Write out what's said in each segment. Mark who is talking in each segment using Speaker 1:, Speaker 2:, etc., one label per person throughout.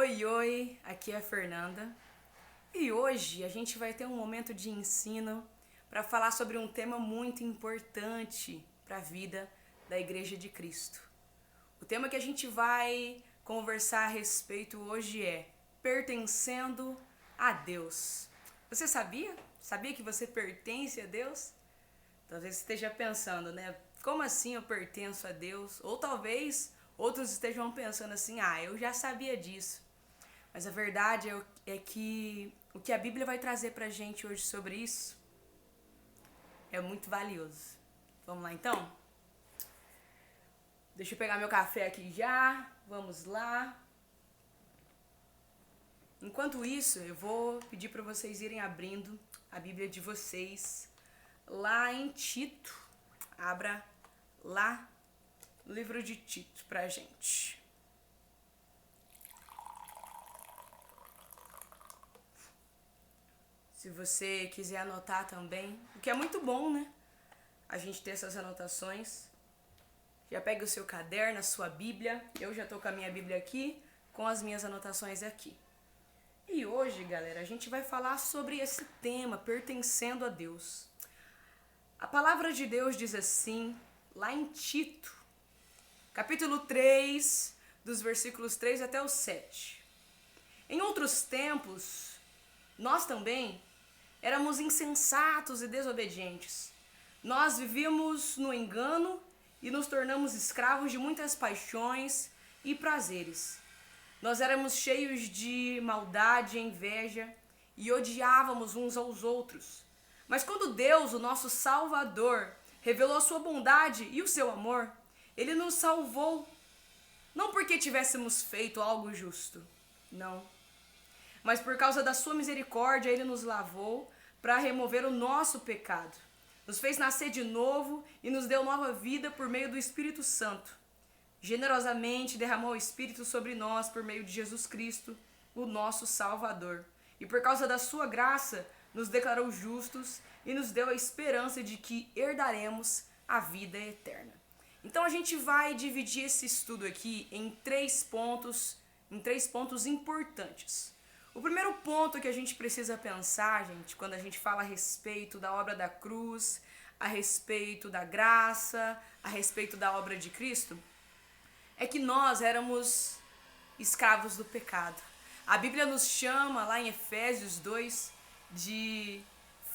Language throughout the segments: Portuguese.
Speaker 1: Oi, aqui é a Fernanda e hoje a gente vai ter um momento de ensino para falar sobre um tema muito importante para a vida da Igreja de Cristo. O tema que a gente vai conversar a respeito hoje é pertencendo a Deus. Você sabia? Sabia que você pertence a Deus? Talvez você esteja pensando, né? Como assim eu pertenço a Deus? Ou talvez outros estejam pensando assim, eu já sabia disso. Mas a verdade é que o que a Bíblia vai trazer pra gente hoje sobre isso é muito valioso. Vamos lá então? Deixa eu pegar meu café aqui já. Vamos lá. Enquanto isso, eu vou pedir para vocês irem abrindo a Bíblia de vocês lá em Tito. Abra lá no livro de Tito pra gente. Se você quiser anotar também, o que é muito bom, né? A gente ter essas anotações. Já pega o seu caderno, a sua Bíblia. Eu já tô com a minha Bíblia aqui, com as minhas anotações aqui. E hoje, galera, a gente vai falar sobre esse tema, pertencendo a Deus. A palavra de Deus diz assim, lá em Tito, capítulo 3, dos versículos 3 até o 7. Em outros tempos, nós também éramos insensatos e desobedientes. Nós vivíamos no engano e nos tornamos escravos de muitas paixões e prazeres. Nós éramos cheios de maldade e inveja e odiávamos uns aos outros. Mas quando Deus, o nosso Salvador, revelou a sua bondade e o seu amor, Ele nos salvou, não porque tivéssemos feito algo justo, não. Mas por causa da sua misericórdia, Ele nos lavou para remover o nosso pecado. Nos fez nascer de novo e nos deu nova vida por meio do Espírito Santo. Generosamente derramou o Espírito sobre nós por meio de Jesus Cristo, o nosso Salvador. E por causa da sua graça, nos declarou justos e nos deu a esperança de que herdaremos a vida eterna. Então a gente vai dividir esse estudo aqui em três pontos importantes. O primeiro ponto que a gente precisa pensar, gente, quando a gente fala a respeito da obra da cruz, a respeito da graça, a respeito da obra de Cristo, é que nós éramos escravos do pecado. A Bíblia nos chama, lá em Efésios 2, de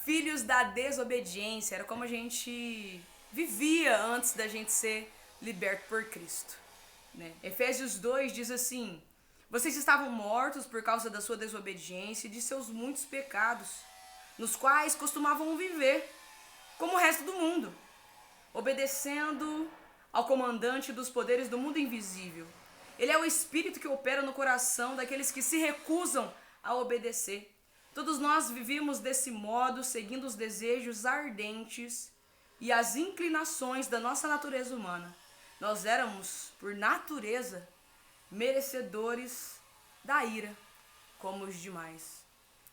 Speaker 1: filhos da desobediência. Era como a gente vivia antes da gente ser liberto por Cristo, né? Efésios 2 diz assim: vocês estavam mortos por causa da sua desobediência e de seus muitos pecados, nos quais costumavam viver, como o resto do mundo, obedecendo ao comandante dos poderes do mundo invisível. Ele é o espírito que opera no coração daqueles que se recusam a obedecer. Todos nós vivíamos desse modo, seguindo os desejos ardentes e as inclinações da nossa natureza humana. Nós éramos, por natureza, merecedores da ira, como os demais.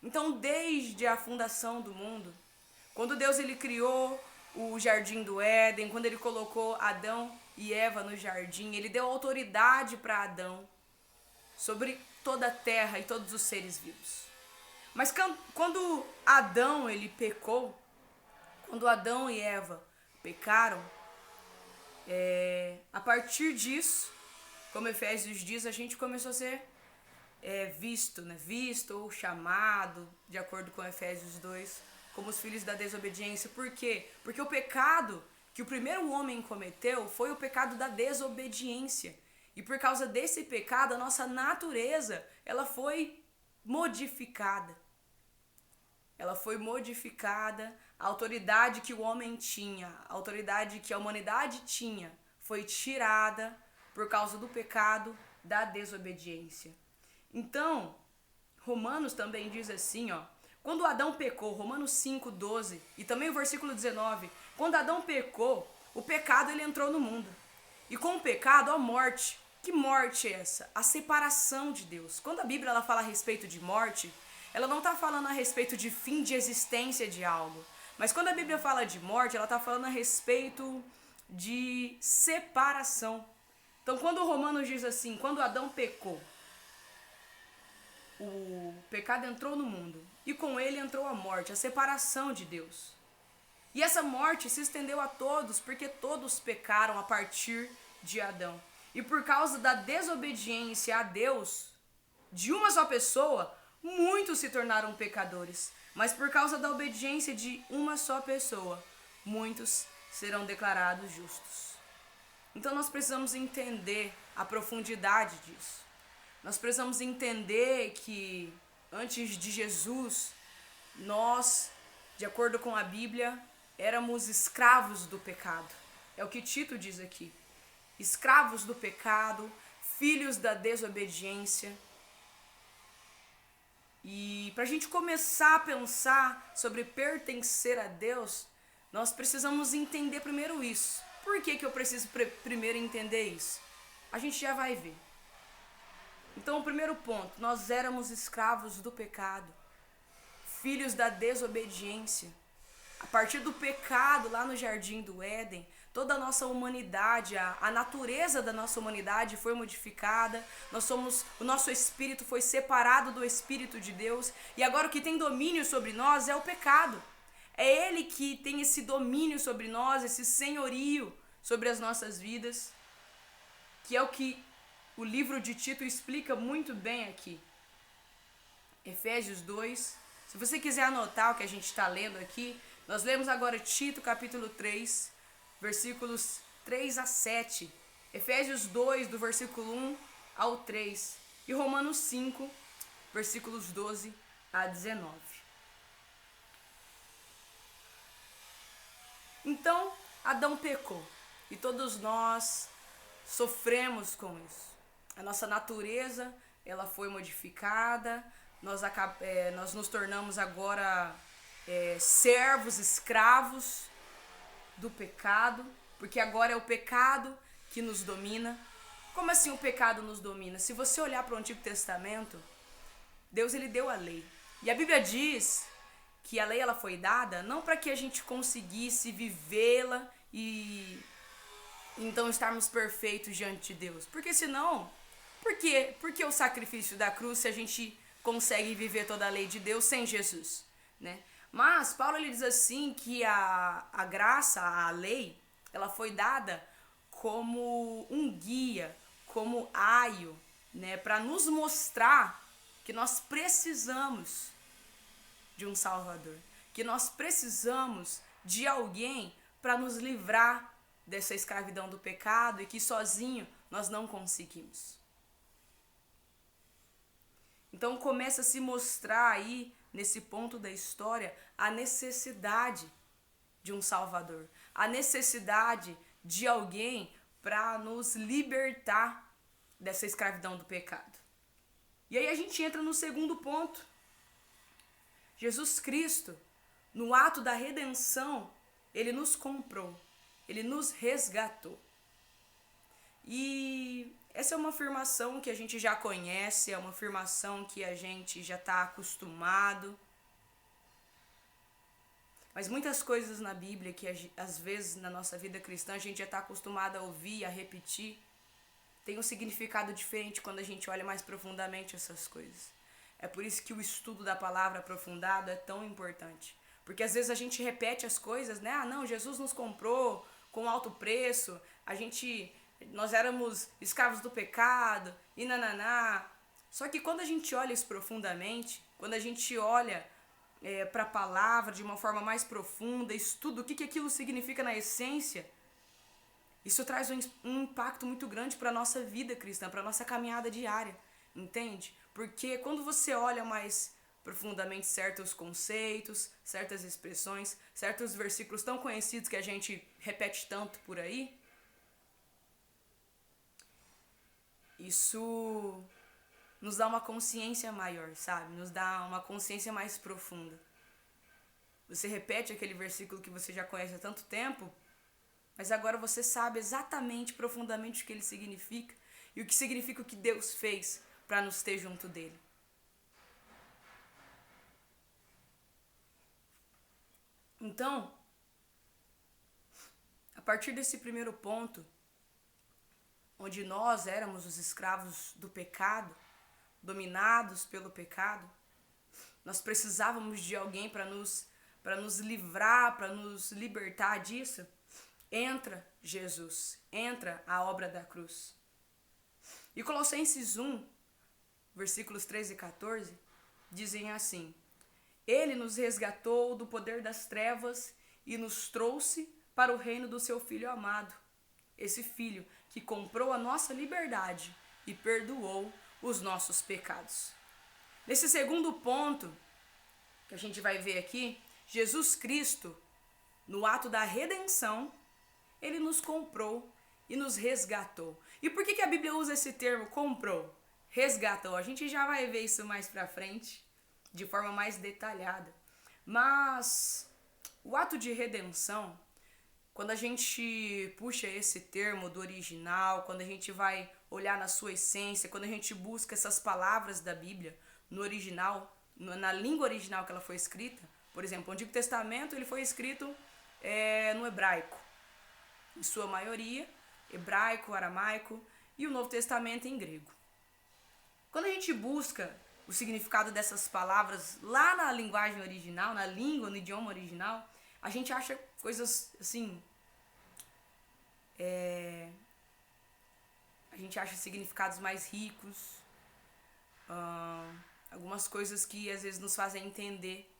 Speaker 1: Então, desde a fundação do mundo, quando Deus ele criou o jardim do Éden, quando ele colocou Adão e Eva no jardim, ele deu autoridade para Adão sobre toda a terra e todos os seres vivos. Mas quando Adão ele pecou, quando Adão e Eva pecaram, a partir disso, como Efésios diz, a gente começou a ser visto ou chamado, de acordo com Efésios 2, como os filhos da desobediência. Por quê? Porque o pecado que o primeiro homem cometeu foi o pecado da desobediência. E por causa desse pecado, a nossa natureza, ela foi modificada. Ela foi modificada, a autoridade que o homem tinha, a autoridade que a humanidade tinha, foi tirada por causa do pecado da desobediência. Então, Romanos também diz assim, quando Adão pecou, Romanos 5:12, e também o versículo 19, quando Adão pecou, o pecado ele entrou no mundo. E com o pecado, a morte. Que morte é essa? A separação de Deus. Quando a Bíblia ela fala a respeito de morte, ela não está falando a respeito de fim de existência de algo. Mas quando a Bíblia fala de morte, ela está falando a respeito de separação. Então, quando o Romanos diz assim, quando Adão pecou, o pecado entrou no mundo e com ele entrou a morte, a separação de Deus. E essa morte se estendeu a todos porque todos pecaram a partir de Adão. E por causa da desobediência a Deus, de uma só pessoa, muitos se tornaram pecadores. Mas por causa da obediência de uma só pessoa, muitos serão declarados justos. Então nós precisamos entender a profundidade disso. Nós precisamos entender que antes de Jesus, nós, de acordo com a Bíblia, éramos escravos do pecado. É o que Tito diz aqui. Escravos do pecado, filhos da desobediência. E para a gente começar a pensar sobre pertencer a Deus, nós precisamos entender primeiro isso. Por que eu preciso primeiro entender isso? A gente já vai ver. Então, o primeiro ponto, nós éramos escravos do pecado, filhos da desobediência. A partir do pecado, lá no Jardim do Éden, toda a nossa humanidade, a natureza da nossa humanidade foi modificada. O nosso espírito foi separado do Espírito de Deus. E agora o que tem domínio sobre nós é o pecado. É ele que tem esse domínio sobre nós, esse senhorio sobre as nossas vidas, que é o que o livro de Tito explica muito bem aqui. Efésios 2. Se você quiser anotar o que a gente está lendo aqui, nós lemos agora Tito capítulo 3, versículos 3 a 7. Efésios 2, do versículo 1 ao 3. E Romanos 5, versículos 12 a 19. Então, Adão pecou. E todos nós sofremos com isso. A nossa natureza, ela foi modificada, nós nos tornamos agora servos, escravos do pecado, porque agora é o pecado que nos domina. Como assim o pecado nos domina? Se você olhar para o Antigo Testamento, Deus ele deu a lei. E a Bíblia diz que a lei ela foi dada não para que a gente conseguisse vivê-la e então estarmos perfeitos diante de Deus. Porque senão, por que o sacrifício da cruz se a gente consegue viver toda a lei de Deus sem Jesus, né? Mas Paulo ele diz assim que a graça, a lei, ela foi dada como um guia, como aio, né, para nos mostrar que nós precisamos de um Salvador, que nós precisamos de alguém para nos livrar dessa escravidão do pecado e que sozinho nós não conseguimos. Então começa a se mostrar aí, nesse ponto da história, a necessidade de um Salvador, a necessidade de alguém para nos libertar dessa escravidão do pecado. E aí a gente entra no segundo ponto. Jesus Cristo, no ato da redenção, ele nos comprou, ele nos resgatou. E essa é uma afirmação que a gente já conhece, é uma afirmação que a gente já está acostumado. Mas muitas coisas na Bíblia que às vezes na nossa vida cristã a gente já está acostumado a ouvir, a repetir, tem um significado diferente quando a gente olha mais profundamente essas coisas. É por isso que o estudo da palavra aprofundado é tão importante. Porque às vezes a gente repete as coisas, né? Ah, não, Jesus nos comprou com alto preço, nós éramos escravos do pecado, e nananá. Só que quando a gente olha isso profundamente, quando a gente olha para a palavra de uma forma mais profunda, estuda o que aquilo significa na essência, isso traz um impacto muito grande para a nossa vida cristã, para a nossa caminhada diária, entende? Porque quando você olha mais profundamente certos conceitos, certas expressões, certos versículos tão conhecidos que a gente repete tanto por aí, isso nos dá uma consciência maior, sabe? Nos dá uma consciência mais profunda. Você repete aquele versículo que você já conhece há tanto tempo, mas agora você sabe exatamente, profundamente o que ele significa e o que significa o que Deus fez para nos ter junto dele. Então, a partir desse primeiro ponto, onde nós éramos os escravos do pecado, dominados pelo pecado, nós precisávamos de alguém para nos livrar, para nos libertar disso. Entra Jesus, entra a obra da cruz. E Colossenses 1, versículos 13 e 14, dizem assim: Ele nos resgatou do poder das trevas e nos trouxe para o reino do seu Filho amado. Esse Filho que comprou a nossa liberdade e perdoou os nossos pecados. Nesse segundo ponto que a gente vai ver aqui, Jesus Cristo, no ato da redenção, ele nos comprou e nos resgatou. E por que a Bíblia usa esse termo comprou, resgatou? A gente já vai ver isso mais pra frente, de forma mais detalhada. Mas o ato de redenção, quando a gente puxa esse termo do original, quando a gente vai olhar na sua essência, quando a gente busca essas palavras da Bíblia no original, na língua original que ela foi escrita, por exemplo, o Antigo Testamento ele foi escrito no hebraico, em sua maioria, hebraico, aramaico, e o Novo Testamento em grego. Quando a gente busca o significado dessas palavras lá na linguagem original, na língua, no idioma original, a gente acha coisas assim, a gente acha significados mais ricos, algumas coisas que às vezes nos fazem entender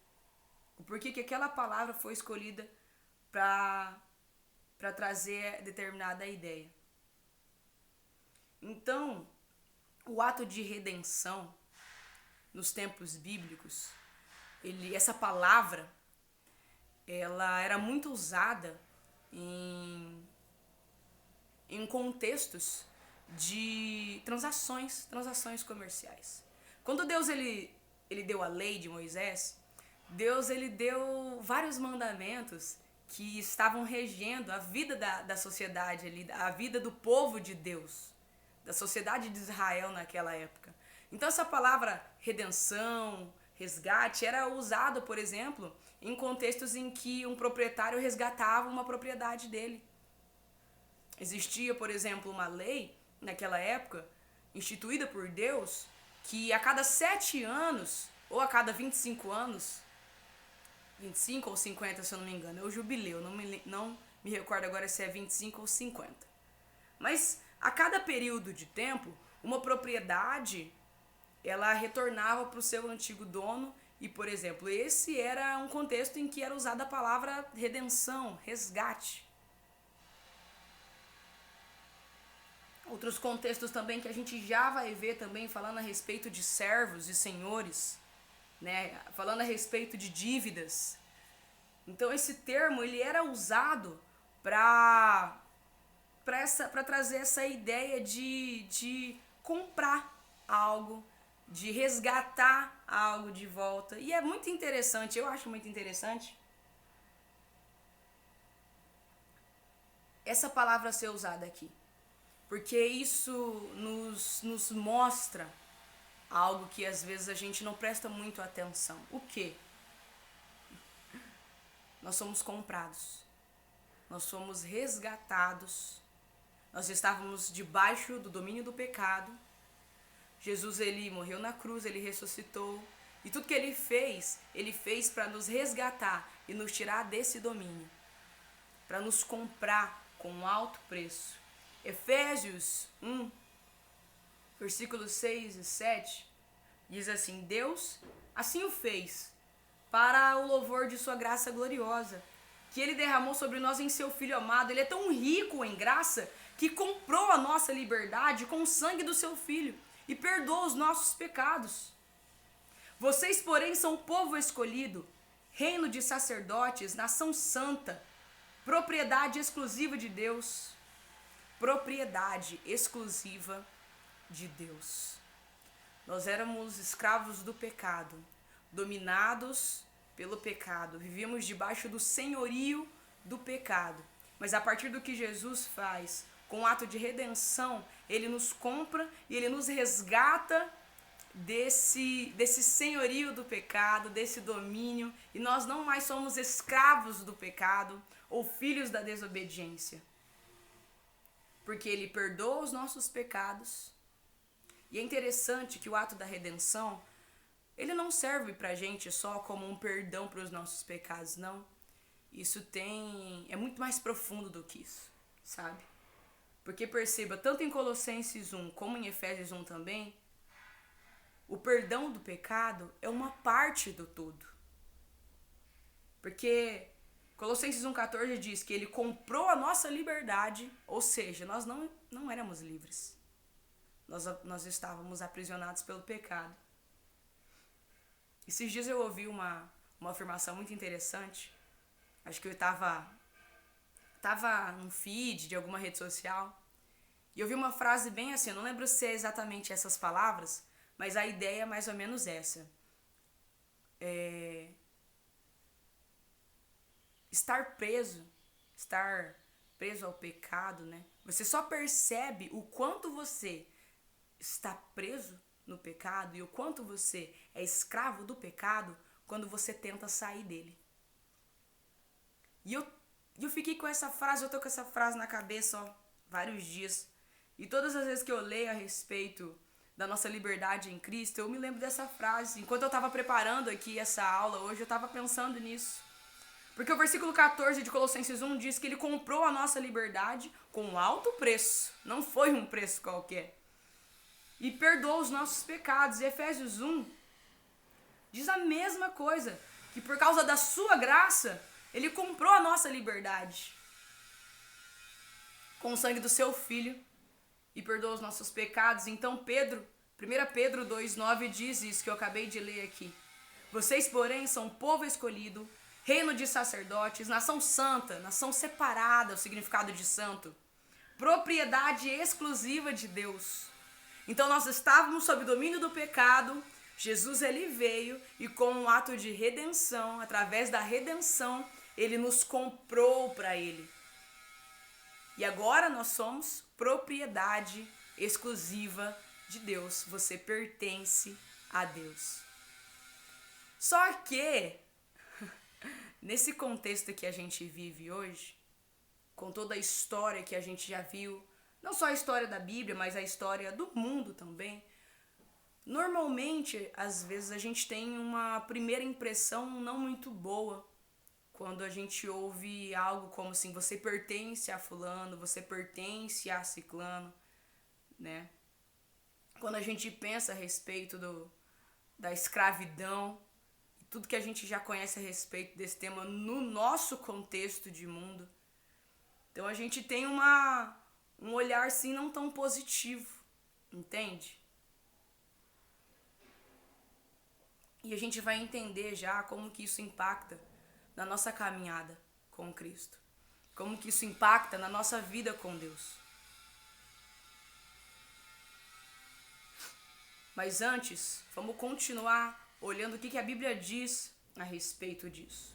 Speaker 1: o porquê que aquela palavra foi escolhida para trazer determinada ideia. Então, o ato de redenção nos tempos bíblicos, essa palavra, ela era muito usada em contextos de transações comerciais. Quando Deus ele deu a lei de Moisés, Deus ele deu vários mandamentos que estavam regendo a vida da sociedade ali, a vida do povo de Deus, da sociedade de Israel naquela época. Então essa palavra redenção, resgate, era usado, por exemplo, em contextos em que um proprietário resgatava uma propriedade dele. Existia, por exemplo, uma lei naquela época, instituída por Deus, que a cada 7 anos, ou a cada 25 anos, 25 ou 50, se eu não me engano, é o jubileu, não me recordo agora se é 25 ou 50. Mas a cada período de tempo, uma propriedade, ela retornava para o seu antigo dono e, por exemplo, esse era um contexto em que era usada a palavra redenção, resgate. Outros contextos também que a gente já vai ver também falando a respeito de servos e senhores, né? Falando a respeito de dívidas. Então esse termo ele era usado para trazer essa ideia de comprar algo, de resgatar algo de volta. E é muito interessante, eu acho muito interessante essa palavra ser usada aqui. Porque isso nos mostra algo que às vezes a gente não presta muito atenção. O quê? Nós somos comprados. Nós somos resgatados. Nós estávamos debaixo do domínio do pecado. Jesus, ele morreu na cruz, ele ressuscitou. E tudo que ele fez para nos resgatar e nos tirar desse domínio. Para nos comprar com um alto preço. Efésios 1, versículos 6 e 7, diz assim: Deus assim o fez, para o louvor de sua graça gloriosa, que ele derramou sobre nós em seu Filho amado. Ele é tão rico em graça, que comprou a nossa liberdade com o sangue do seu Filho, e perdoou os nossos pecados. Vocês, porém, são o povo escolhido, reino de sacerdotes, nação santa, propriedade exclusiva de Deus. Propriedade exclusiva de Deus. Nós éramos escravos do pecado, dominados pelo pecado, vivíamos debaixo do senhorio do pecado. Mas a partir do que Jesus faz, com o ato de redenção, ele nos compra e ele nos resgata desse senhorio do pecado, desse domínio, e nós não mais somos escravos do pecado ou filhos da desobediência. Porque ele perdoa os nossos pecados, E é interessante que o ato da redenção, ele não serve pra gente só como um perdão para os nossos pecados, não. É muito mais profundo do que isso, sabe? Porque perceba, tanto em Colossenses 1 como em Efésios 1 também, o perdão do pecado é uma parte do todo. Porque Colossenses 1,14 diz que ele comprou a nossa liberdade, ou seja, nós não éramos livres. Nós estávamos aprisionados pelo pecado. Esses dias eu ouvi uma afirmação muito interessante. Acho que eu tava no feed de alguma rede social e eu vi uma frase bem assim, eu não lembro se é exatamente essas palavras, mas a ideia é mais ou menos essa. Estar preso ao pecado, né? Você só percebe o quanto você está preso no pecado e o quanto você é escravo do pecado quando você tenta sair dele. E eu fiquei com essa frase, eu tô com essa frase na cabeça, ó, vários dias. E todas as vezes que eu leio a respeito da nossa liberdade em Cristo, eu me lembro dessa frase. Enquanto eu tava preparando aqui essa aula hoje, eu tava pensando nisso. Porque o versículo 14 de Colossenses 1 diz que ele comprou a nossa liberdade com um alto preço. Não foi um preço qualquer. E perdoou os nossos pecados. E Efésios 1 diz a mesma coisa. Que por causa da sua graça, ele comprou a nossa liberdade com o sangue do seu Filho e perdoou os nossos pecados. Então 1 Pedro 2,9 diz isso que eu acabei de ler aqui. Vocês, porém, são povo escolhido, reino de sacerdotes, nação santa, nação separada, o significado de santo, propriedade exclusiva de Deus. Então nós estávamos sob domínio do pecado, Jesus ele veio e com um ato de redenção, através da redenção, ele nos comprou para ele. E agora nós somos propriedade exclusiva de Deus. Você pertence a Deus. Só que, nesse contexto que a gente vive hoje, com toda a história que a gente já viu, não só a história da Bíblia, mas a história do mundo também, normalmente, às vezes, a gente tem uma primeira impressão não muito boa quando a gente ouve algo como assim, você pertence a fulano, você pertence a ciclano, né? Quando a gente pensa a respeito da escravidão, tudo que a gente já conhece a respeito desse tema no nosso contexto de mundo, então a gente tem um olhar assim não tão positivo, entende? E a gente vai entender já como que isso impacta na nossa caminhada com Cristo. Como que isso impacta na nossa vida com Deus. Mas antes, vamos continuar olhando o que a Bíblia diz a respeito disso.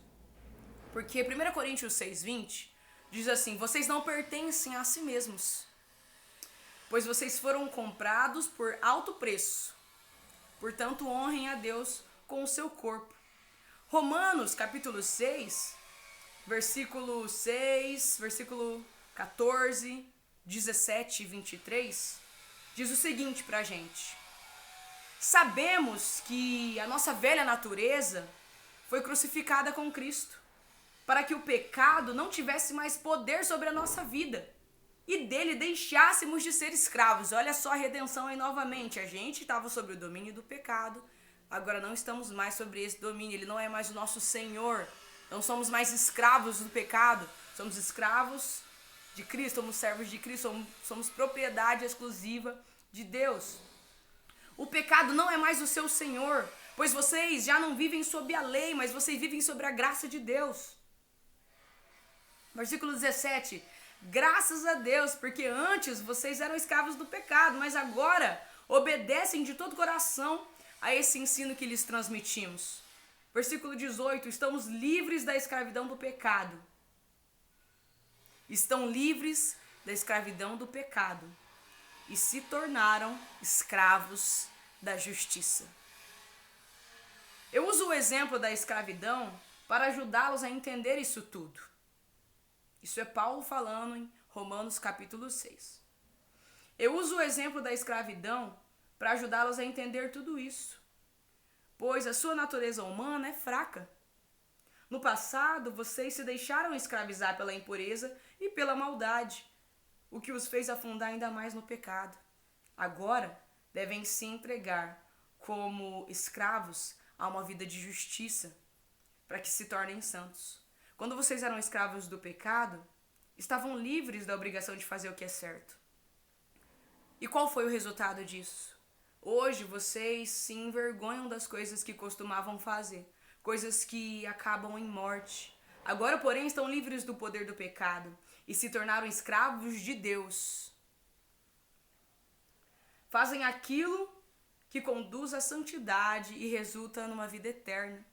Speaker 1: Porque 1 Coríntios 6,20 diz assim, vocês não pertencem a si mesmos, pois vocês foram comprados por alto preço. Portanto, honrem a Deus com o seu corpo. Romanos, capítulo 6, versículo 6, versículo 14, 17 e 23, diz o seguinte pra gente. Sabemos que a nossa velha natureza foi crucificada com Cristo, para que o pecado não tivesse mais poder sobre a nossa vida e dele deixássemos de ser escravos. Olha só a redenção aí novamente. A gente estava sob o domínio do pecado, agora não estamos mais sobre esse domínio, ele não é mais o nosso Senhor. Não somos mais escravos do pecado, somos escravos de Cristo, somos servos de Cristo, somos propriedade exclusiva de Deus. O pecado não é mais o seu Senhor, pois vocês já não vivem sob a lei, mas vocês vivem sobre a graça de Deus. Versículo 17, graças a Deus, porque antes vocês eram escravos do pecado, mas agora obedecem de todo o coração a esse ensino que lhes transmitimos. Versículo 18, estamos livres da escravidão do pecado. Estão livres da escravidão do pecado e se tornaram escravos da justiça. Eu uso o exemplo da escravidão para ajudá-los a entender isso tudo. Isso é Paulo falando em Romanos capítulo 6. Eu uso o exemplo da escravidão para ajudá-los a entender tudo isso, pois a sua natureza humana é fraca. No passado, vocês se deixaram escravizar pela impureza e pela maldade, o que os fez afundar ainda mais no pecado. Agora, devem se entregar como escravos a uma vida de justiça, para que se tornem santos. Quando vocês eram escravos do pecado, estavam livres da obrigação de fazer o que é certo. E qual foi o resultado disso? Hoje vocês se envergonham das coisas que costumavam fazer, coisas que acabam em morte. Agora, porém, estão livres do poder do pecado e se tornaram escravos de Deus. Fazem aquilo que conduz à santidade e resulta numa vida eterna.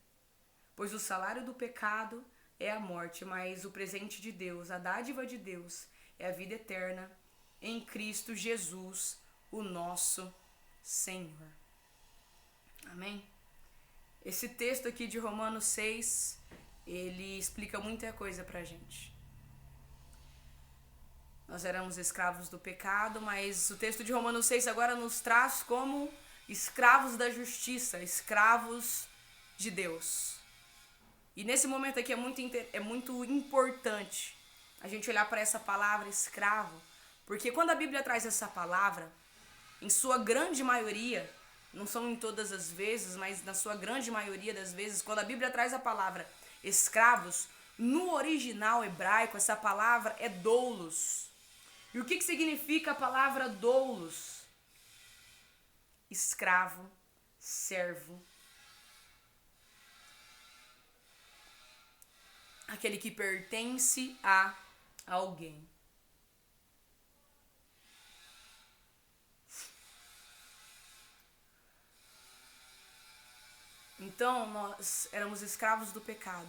Speaker 1: Pois o salário do pecado é a morte, mas o presente de Deus, a dádiva de Deus, é a vida eterna em Cristo Jesus, o nosso Senhor. Amém? Esse texto aqui de Romanos 6, ele explica muita coisa pra gente. Nós éramos escravos do pecado, mas o texto de Romanos 6 agora nos traz como escravos da justiça, escravos de Deus. E nesse momento aqui é muito importante a gente olhar para essa palavra escravo, porque quando a Bíblia traz essa palavra, em sua grande maioria, não são em todas as vezes, mas na sua grande maioria das vezes, quando a Bíblia traz a palavra escravos, no original hebraico essa palavra é doulos. E o que significa a palavra doulos? Escravo, servo. Aquele que pertence a alguém. Então, nós éramos escravos do pecado.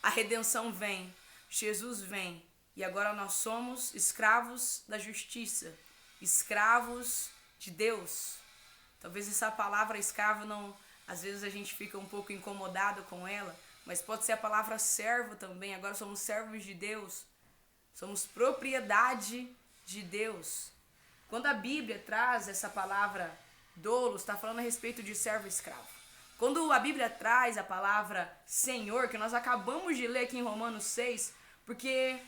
Speaker 1: A redenção vem, Jesus vem, e agora nós somos escravos da justiça, escravos de Deus. Talvez essa palavra escravo não, às vezes a gente fica um pouco incomodado com ela, mas pode ser a palavra servo também. Agora somos servos de Deus, somos propriedade de Deus. Quando a Bíblia traz essa palavra doulos, está falando a respeito de servo e escravo. Quando a Bíblia traz a palavra Senhor, que nós acabamos de ler aqui em Romanos 6, porque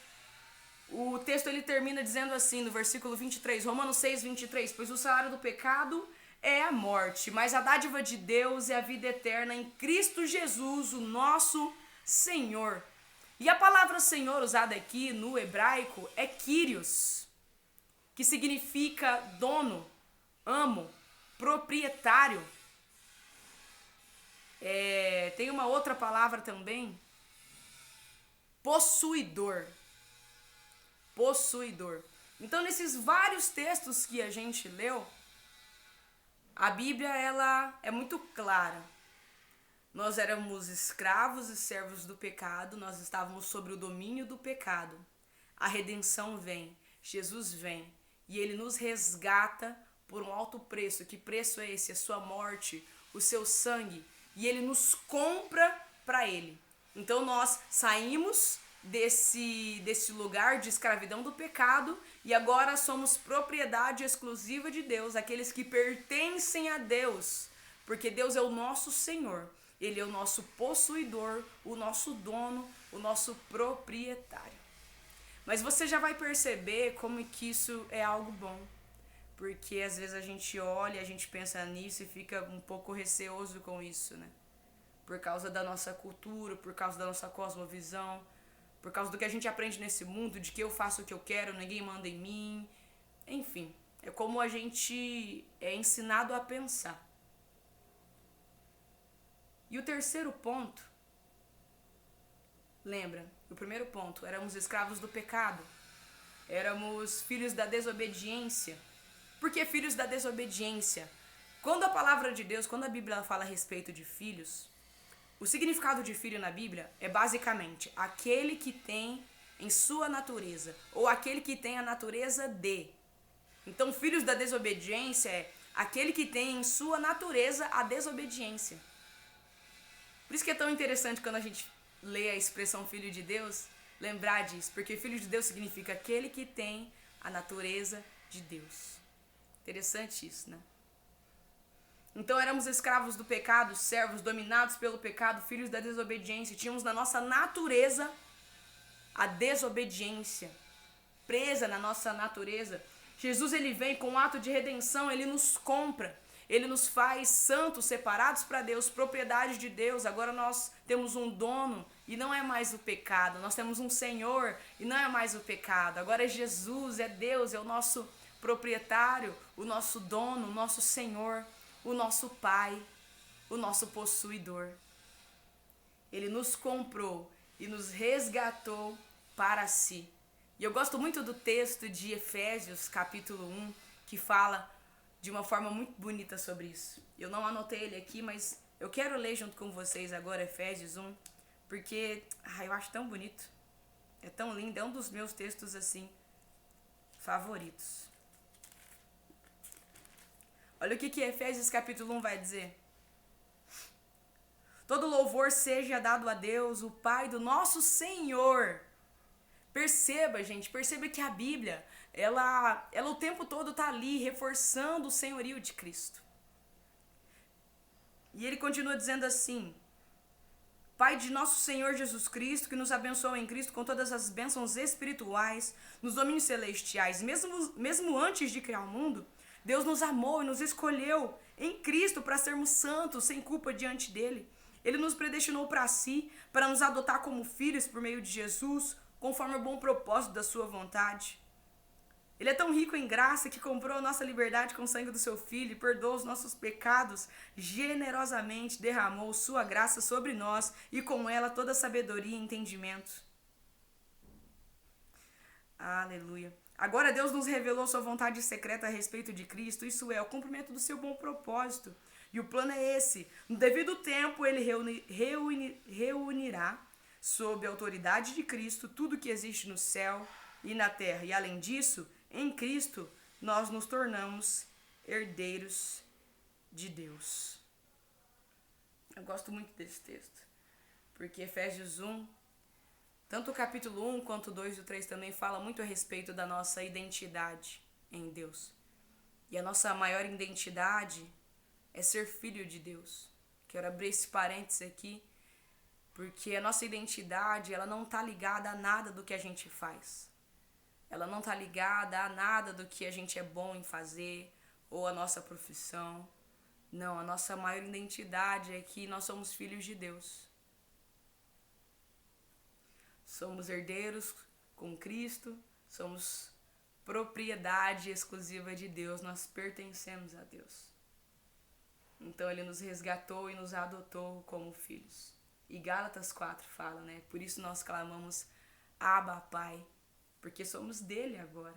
Speaker 1: o texto ele termina dizendo assim, no versículo 23, Romanos 6, 23, pois o salário do pecado é a morte, mas a dádiva de Deus é a vida eterna em Cristo Jesus, o nosso Senhor. E a palavra Senhor usada aqui no hebraico é Kyrios, que significa dono, amo, proprietário. Tem uma outra palavra também, possuidor. Possuidor. Então, nesses vários textos que a gente leu, a Bíblia ela é muito clara. Nós éramos escravos e servos do pecado, nós estávamos sob o domínio do pecado. A redenção vem, Jesus vem, e ele nos resgata por um alto preço. Que preço é esse? A sua morte, o seu sangue. E ele nos compra para ele. Então nós saímos desse lugar de escravidão do pecado e agora somos propriedade exclusiva de Deus, aqueles que pertencem a Deus, porque Deus é o nosso Senhor, Ele é o nosso possuidor, o nosso dono, o nosso proprietário. Mas você já vai perceber como que isso é algo bom, porque às vezes a gente olha, a gente pensa nisso e fica um pouco receoso com isso, né? Por causa da nossa cultura, por causa da nossa cosmovisão, por causa do que a gente aprende nesse mundo, de que eu faço o que eu quero, ninguém manda em mim. Enfim, é como a gente é ensinado a pensar. E o terceiro ponto, lembra, o primeiro ponto, éramos escravos do pecado, éramos filhos da desobediência. Por que filhos da desobediência? Quando a palavra de Deus, quando a Bíblia fala a respeito de filhos, o significado de filho na Bíblia é basicamente aquele que tem em sua natureza, ou aquele que tem a natureza de. Então, filhos da desobediência é aquele que tem em sua natureza a desobediência. Por isso que é tão interessante quando a gente lê a expressão filho de Deus, lembrar disso, porque filho de Deus significa aquele que tem a natureza de Deus. Interessante isso, né? Então éramos escravos do pecado, servos, dominados pelo pecado, filhos da desobediência. Tínhamos na nossa natureza a desobediência, presa na nossa natureza. Jesus, ele vem com um ato de redenção, ele nos compra. Ele nos faz santos, separados para Deus, propriedade de Deus. Agora nós temos um dono e não é mais o pecado. Nós temos um Senhor e não é mais o pecado. Agora é Jesus, é Deus, é o nosso proprietário, o nosso dono, o nosso Senhor, o nosso Pai, o nosso possuidor. Ele nos comprou e nos resgatou para si. E eu gosto muito do texto de Efésios, capítulo 1, que fala de uma forma muito bonita sobre isso. Eu não anotei ele aqui, mas eu quero ler junto com vocês agora Efésios 1, porque eu acho tão bonito. É tão lindo, é um dos meus textos assim favoritos. Olha o que Efésios capítulo 1 vai dizer. Todo louvor seja dado a Deus, o Pai do nosso Senhor. Perceba, gente, perceba que a Bíblia, ela o tempo todo está ali reforçando o senhorio de Cristo. E ele continua dizendo assim: Pai de nosso Senhor Jesus Cristo, que nos abençoa em Cristo com todas as bênçãos espirituais nos domínios celestiais. Mesmo antes de criar o mundo, Deus nos amou e nos escolheu em Cristo para sermos santos, sem culpa diante dele. Ele nos predestinou para si, para nos adotar como filhos por meio de Jesus, conforme o bom propósito da sua vontade. Ele é tão rico em graça que comprou a nossa liberdade com o sangue do seu Filho e perdoou os nossos pecados, generosamente derramou sua graça sobre nós e com ela toda sabedoria e entendimento. Aleluia. Agora Deus nos revelou sua vontade secreta a respeito de Cristo, isso é, o cumprimento do seu bom propósito. E o plano é esse: no devido tempo ele reunirá sob a autoridade de Cristo tudo que existe no céu e na terra. E além disso, em Cristo nós nos tornamos herdeiros de Deus. Eu gosto muito desse texto, porque Efésios 1, tanto o capítulo 1 quanto o 2 e o 3 também fala muito a respeito da nossa identidade em Deus. E a nossa maior identidade é ser filho de Deus. Quero abrir esse parênteses aqui, porque a nossa identidade, ela não está ligada a nada do que a gente faz. Ela não está ligada a nada do que a gente é bom em fazer, ou a nossa profissão. Não, a nossa maior identidade é que nós somos filhos de Deus. Somos herdeiros com Cristo, somos propriedade exclusiva de Deus, nós pertencemos a Deus. Então ele nos resgatou e nos adotou como filhos. E Gálatas 4 fala, né? Por isso nós clamamos Abba, Pai, porque somos dele agora.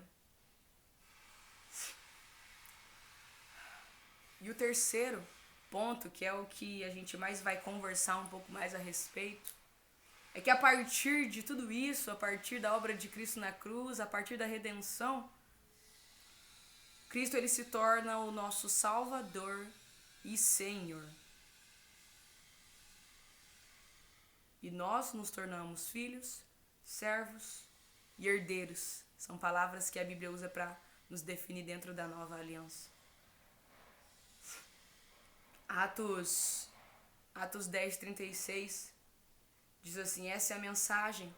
Speaker 1: E o terceiro ponto, que é o que a gente mais vai conversar um pouco mais a respeito, é que a partir de tudo isso, a partir da obra de Cristo na cruz, a partir da redenção, Cristo ele se torna o nosso Salvador e Senhor. E nós nos tornamos filhos, servos e herdeiros. São palavras que a Bíblia usa para nos definir dentro da nova aliança. Atos 10:36 diz assim: essa é a mensagem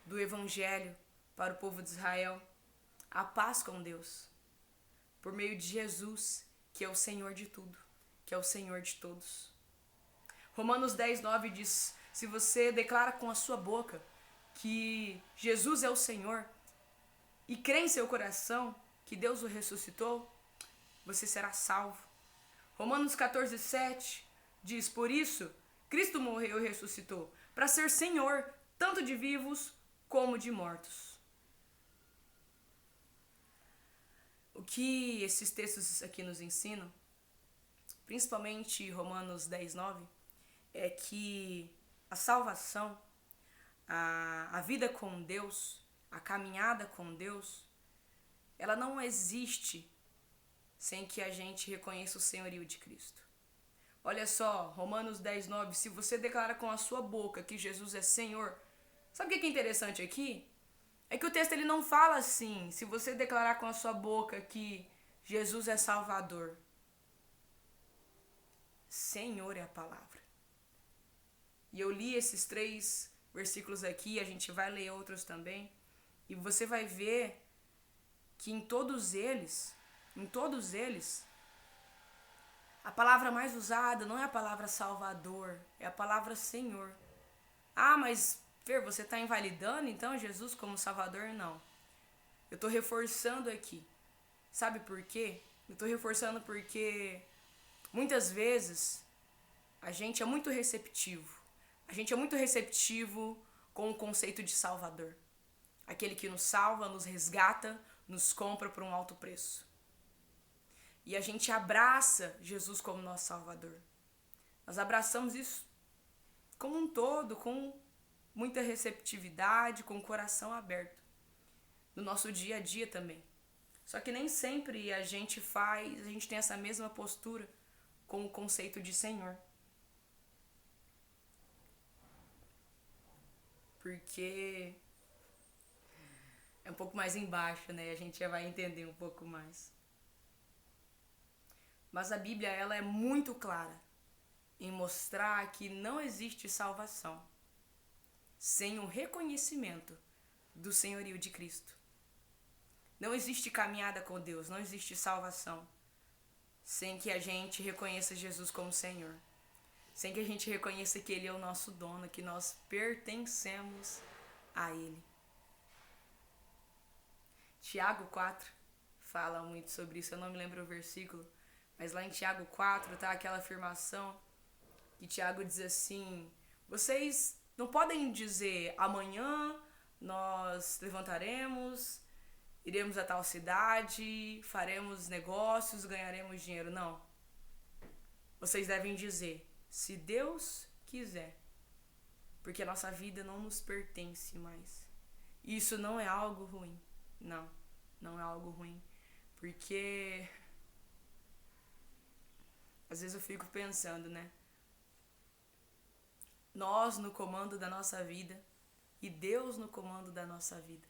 Speaker 1: do Evangelho para o povo de Israel. A paz com Deus, por meio de Jesus, que é o Senhor de tudo, que é o Senhor de todos. Romanos 10:9 diz: se você declara com a sua boca que Jesus é o Senhor e crê em seu coração que Deus o ressuscitou, você será salvo. Romanos 14:7 diz: por isso, Cristo morreu e ressuscitou, para ser Senhor, tanto de vivos como de mortos. O que esses textos aqui nos ensinam, principalmente Romanos 10:9, é que a salvação, a vida com Deus, a caminhada com Deus, ela não existe sem que a gente reconheça o senhorio de Cristo. Olha só, Romanos 10:9, se você declara com a sua boca que Jesus é Senhor, sabe o que é interessante aqui? É que o texto ele não fala assim, se você declarar com a sua boca que Jesus é Salvador. Senhor é a palavra. E eu li esses 3 versículos aqui, a gente vai ler outros também, e você vai ver que em todos eles, a palavra mais usada não é a palavra Salvador, é a palavra Senhor. Ah, mas Fer, você está invalidando então Jesus como Salvador? Não. Eu estou reforçando aqui. Sabe por quê? Eu estou reforçando porque muitas vezes a gente é muito receptivo. A gente é muito receptivo com o conceito de Salvador. Aquele que nos salva, nos resgata, nos compra por um alto preço. E a gente abraça Jesus como nosso Salvador. Nós abraçamos isso como um todo, com muita receptividade, com o coração aberto. No nosso dia a dia também. Só que nem sempre a gente tem essa mesma postura com o conceito de Senhor. Porque é um pouco mais embaixo, né? A gente já vai entender um pouco mais. Mas a Bíblia, ela é muito clara em mostrar que não existe salvação sem o reconhecimento do senhorio de Cristo. Não existe caminhada com Deus, não existe salvação sem que a gente reconheça Jesus como Senhor. Sem que a gente reconheça que Ele é o nosso dono, que nós pertencemos a Ele. Tiago 4 fala muito sobre isso, eu não me lembro o versículo, mas lá em Tiago 4 tá aquela afirmação que Tiago diz assim: vocês não podem dizer amanhã nós levantaremos, iremos a tal cidade, faremos negócios, ganharemos dinheiro. Não. Vocês devem dizer, se Deus quiser, porque a nossa vida não nos pertence mais. Isso não é algo ruim. Não é algo ruim. Porque às vezes eu fico pensando, né? Nós no comando da nossa vida e Deus no comando da nossa vida.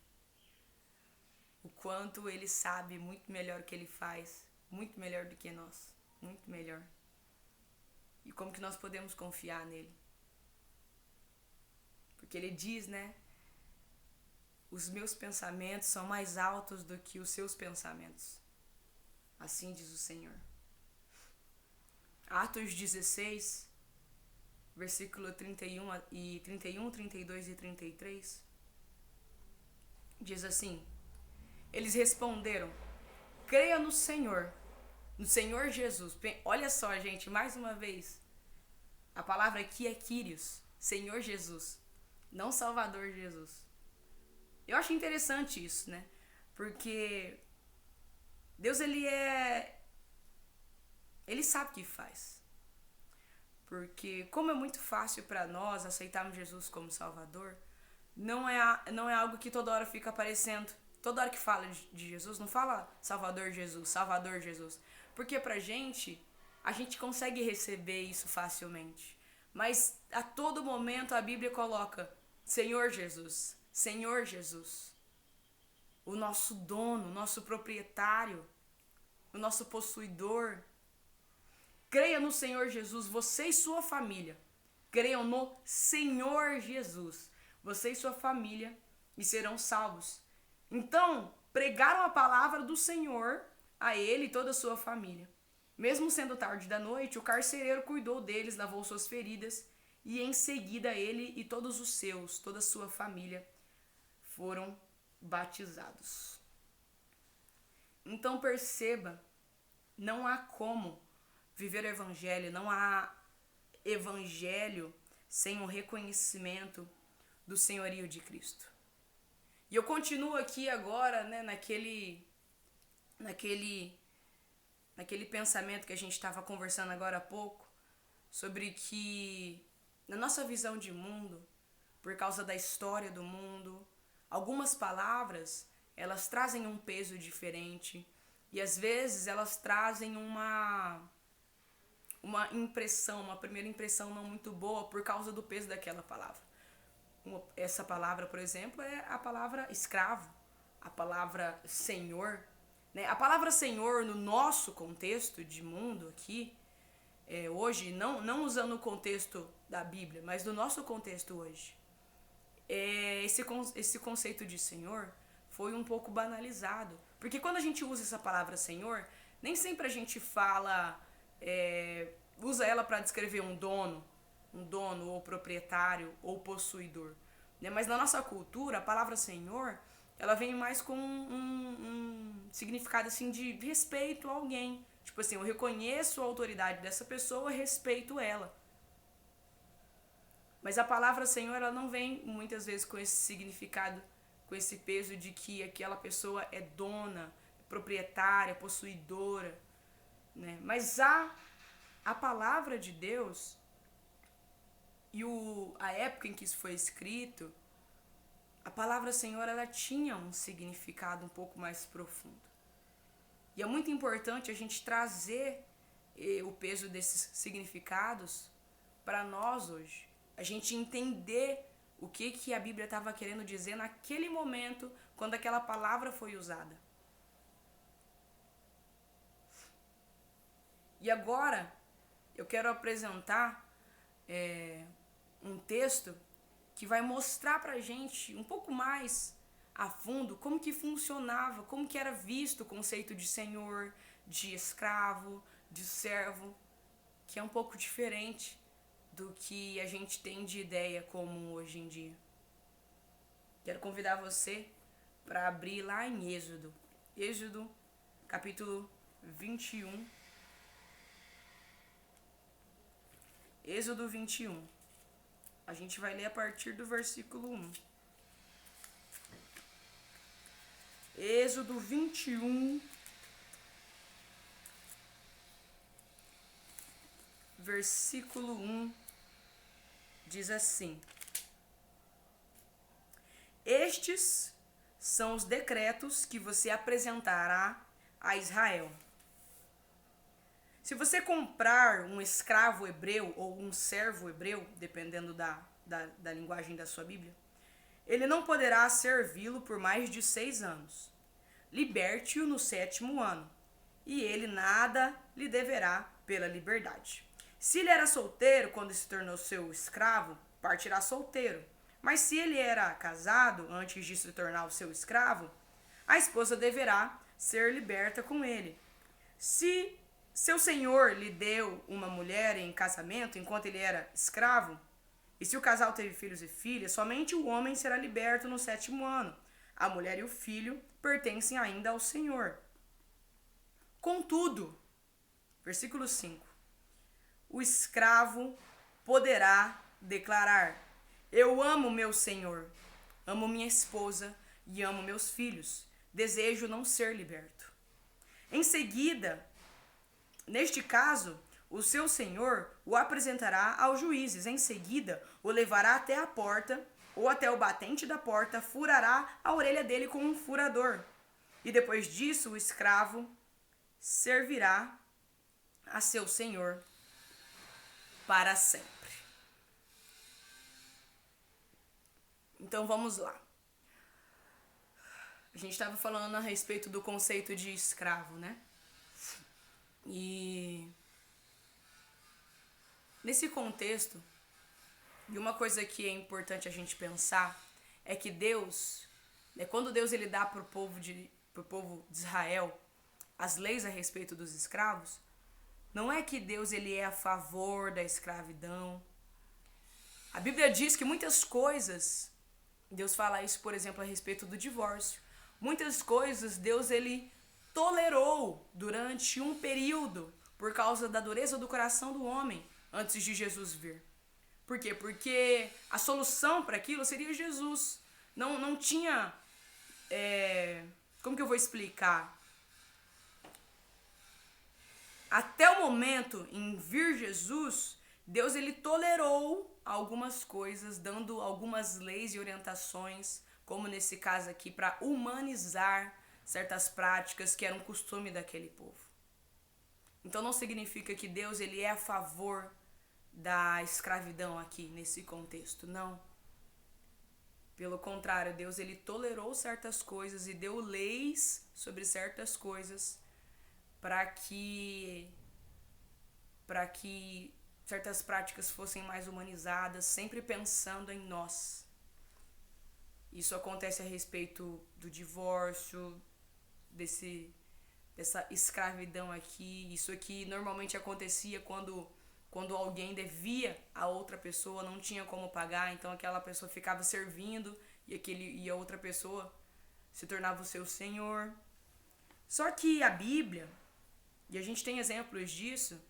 Speaker 1: O quanto Ele sabe muito melhor o que Ele faz, muito melhor do que nós, muito melhor. E como que nós podemos confiar nele? Porque Ele diz, né? Os meus pensamentos são mais altos do que os seus pensamentos. Assim diz o Senhor. Atos 16, versículo 31, 32 e 33, diz assim: eles responderam, creia no Senhor Jesus. Olha só, gente, mais uma vez, a palavra aqui é Kyrios, Senhor Jesus, não Salvador Jesus. Eu acho interessante isso, né? Porque Deus, Ele sabe o que faz. Porque como é muito fácil para nós aceitarmos Jesus como Salvador, não é algo que toda hora fica aparecendo. Toda hora que fala de Jesus, não fala Salvador Jesus, Salvador Jesus. Porque pra gente, a gente consegue receber isso facilmente. Mas a todo momento a Bíblia coloca Senhor Jesus, Senhor Jesus. O nosso dono, o nosso proprietário, o nosso possuidor. Creia no Senhor Jesus, você e sua família. Creiam no Senhor Jesus, você e sua família, e serão salvos. Então, pregaram a palavra do Senhor a ele e toda a sua família. Mesmo sendo tarde da noite, o carcereiro cuidou deles, lavou suas feridas, e em seguida ele e todos os seus, toda a sua família, foram batizados. Então perceba, não há como viver o evangelho, não há evangelho sem o reconhecimento do senhorio de Cristo. E eu continuo aqui agora, né, naquele pensamento que a gente estava conversando agora há pouco, sobre que na nossa visão de mundo, por causa da história do mundo, algumas palavras, elas trazem um peso diferente e às vezes elas trazem uma primeira impressão não muito boa por causa do peso daquela palavra. Essa palavra, por exemplo, é a palavra escravo, a palavra senhor, né? A palavra senhor, no nosso contexto de mundo aqui, hoje, não usando o contexto da Bíblia, mas do nosso contexto hoje, esse conceito de Senhor foi um pouco banalizado. Porque quando a gente usa essa palavra Senhor, nem sempre a gente fala, usa ela para descrever um dono ou proprietário ou possuidor. Né? Mas na nossa cultura, a palavra Senhor, ela vem mais com um significado assim de respeito a alguém. Tipo assim, eu reconheço a autoridade dessa pessoa, respeito ela. Mas a palavra Senhor, ela não vem muitas vezes com esse significado, com esse peso de que aquela pessoa é dona, proprietária, possuidora, né? Mas a palavra de Deus e a época em que isso foi escrito, a palavra Senhor, ela tinha um significado um pouco mais profundo. E é muito importante a gente trazer o peso desses significados para nós hoje. A gente entender o que a Bíblia estava querendo dizer naquele momento, quando aquela palavra foi usada. E agora, eu quero apresentar um texto que vai mostrar pra gente um pouco mais a fundo como que funcionava, como que era visto o conceito de senhor, de escravo, de servo, que é um pouco diferente do que a gente tem de ideia comum hoje em dia. Quero convidar você para abrir lá em Êxodo, capítulo 21. Êxodo 21. A gente vai ler a partir do versículo 1. Êxodo 21, versículo 1, diz assim: Estes são os decretos que você apresentará a Israel. Se você comprar um escravo hebreu ou um servo hebreu, dependendo da linguagem da sua Bíblia, ele não poderá servi-lo por mais de 6 anos. Liberte-o no 7º ano, e ele nada lhe deverá pela liberdade. Se ele era solteiro quando se tornou seu escravo, partirá solteiro. Mas se ele era casado antes de se tornar o seu escravo, a esposa deverá ser liberta com ele. Se seu senhor lhe deu uma mulher em casamento enquanto ele era escravo, e se o casal teve filhos e filhas, somente o homem será liberto no 7º ano. A mulher e o filho pertencem ainda ao Senhor. Contudo, versículo 5, o escravo poderá declarar: eu amo meu senhor, amo minha esposa e amo meus filhos. Desejo não ser liberto. Em seguida, neste caso, o seu senhor o apresentará aos juízes. Em seguida, o levará até a porta ou até o batente da porta, furará a orelha dele com um furador. E depois disso, o escravo servirá a seu senhor para sempre. Então vamos lá. A gente estava falando a respeito do conceito de escravo, né? E nesse contexto, e uma coisa que é importante a gente pensar é que Deus, quando Deus ele dá pro povo de Israel as leis a respeito dos escravos, não é que Deus ele é a favor da escravidão. A Bíblia diz que muitas coisas, Deus fala isso, por exemplo, a respeito do divórcio. Muitas coisas Deus ele tolerou durante um período por causa da dureza do coração do homem antes de Jesus vir. Por quê? Porque a solução para aquilo seria Jesus. Não tinha... como que eu vou explicar? Até o momento em vir Jesus, Deus ele tolerou algumas coisas, dando algumas leis e orientações, como nesse caso aqui, para humanizar certas práticas que eram costume daquele povo. Então não significa que Deus ele é a favor da escravidão aqui nesse contexto, não. Pelo contrário, Deus ele tolerou certas coisas e deu leis sobre certas coisas para que para que certas práticas fossem mais humanizadas, sempre pensando em nós. Isso acontece a respeito do divórcio, dessa escravidão aqui. Isso aqui normalmente acontecia quando alguém devia a outra pessoa, não tinha como pagar, então aquela pessoa ficava servindo e a outra pessoa se tornava o seu senhor. Só que a Bíblia, e a gente tem exemplos disso,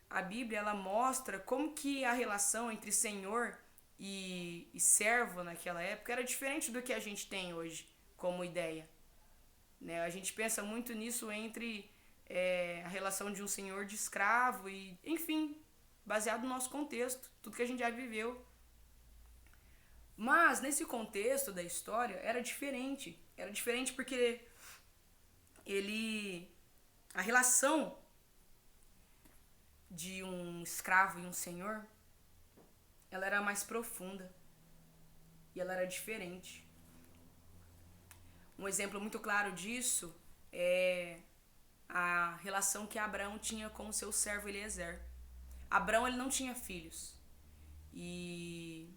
Speaker 1: a Bíblia ela mostra como que a relação entre senhor e servo naquela época era diferente do que a gente tem hoje como ideia. Né? A gente pensa muito nisso entre a relação de um senhor de escravo e, enfim, baseado no nosso contexto, tudo que a gente já viveu. Mas nesse contexto da história era diferente. Era diferente porque a relação de um escravo e um senhor, ela era mais profunda e ela era diferente. Um exemplo muito claro disso é a relação que Abraão tinha com o seu servo Eliezer. Abraão ele não tinha filhos. E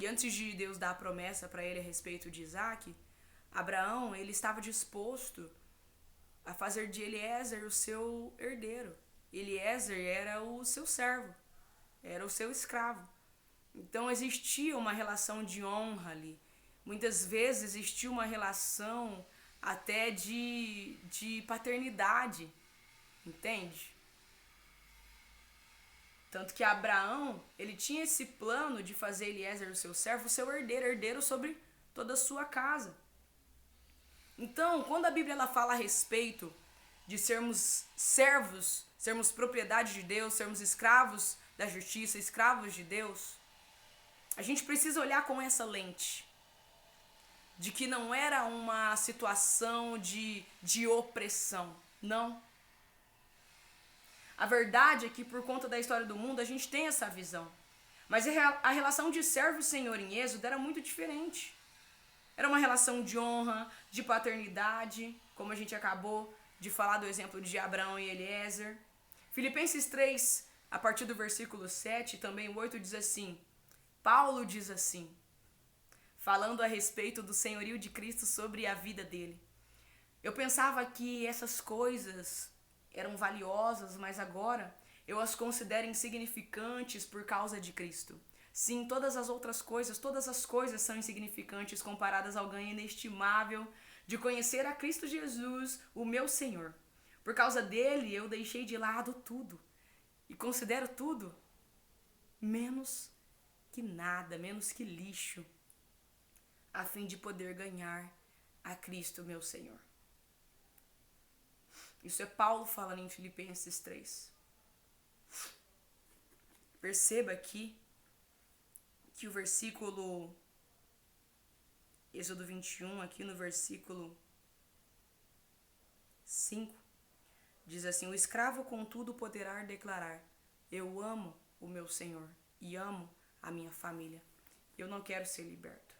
Speaker 1: antes de Deus dar a promessa para ele a respeito de Isaac, Abraão ele estava disposto a fazer de Eliezer o seu herdeiro. Eliezer era o seu servo, era o seu escravo. Então existia uma relação de honra ali. Muitas vezes existia uma relação até de paternidade, entende? Tanto que Abraão, ele tinha esse plano de fazer Eliezer, o seu servo, o seu herdeiro sobre toda a sua casa. Então, quando a Bíblia ela fala a respeito de sermos servos, sermos propriedade de Deus, sermos escravos da justiça, escravos de Deus, a gente precisa olhar com essa lente de que não era uma situação de opressão, não. A verdade é que por conta da história do mundo a gente tem essa visão. Mas a relação de servo e senhor em Êxodo era muito diferente. Era uma relação de honra, de paternidade, como a gente acabou de falar do exemplo de Abraão e Eliezer. Filipenses 3, a partir do versículo 7, também o 8 diz assim, Paulo diz assim, falando a respeito do senhorio de Cristo sobre a vida dele. Eu pensava que essas coisas eram valiosas, mas agora eu as considero insignificantes por causa de Cristo. Sim, todas as coisas são insignificantes comparadas ao ganho inestimável de conhecer a Cristo Jesus, o meu Senhor. Por causa dele, eu deixei de lado tudo e considero tudo menos que nada, menos que lixo, a fim de poder ganhar a Cristo, meu Senhor. Isso é Paulo falando em Filipenses 3. Perceba aqui que o versículo Êxodo 21, aqui no versículo 5, diz assim, o escravo contudo poderá declarar, eu amo o meu Senhor e amo a minha família. Eu não quero ser liberto.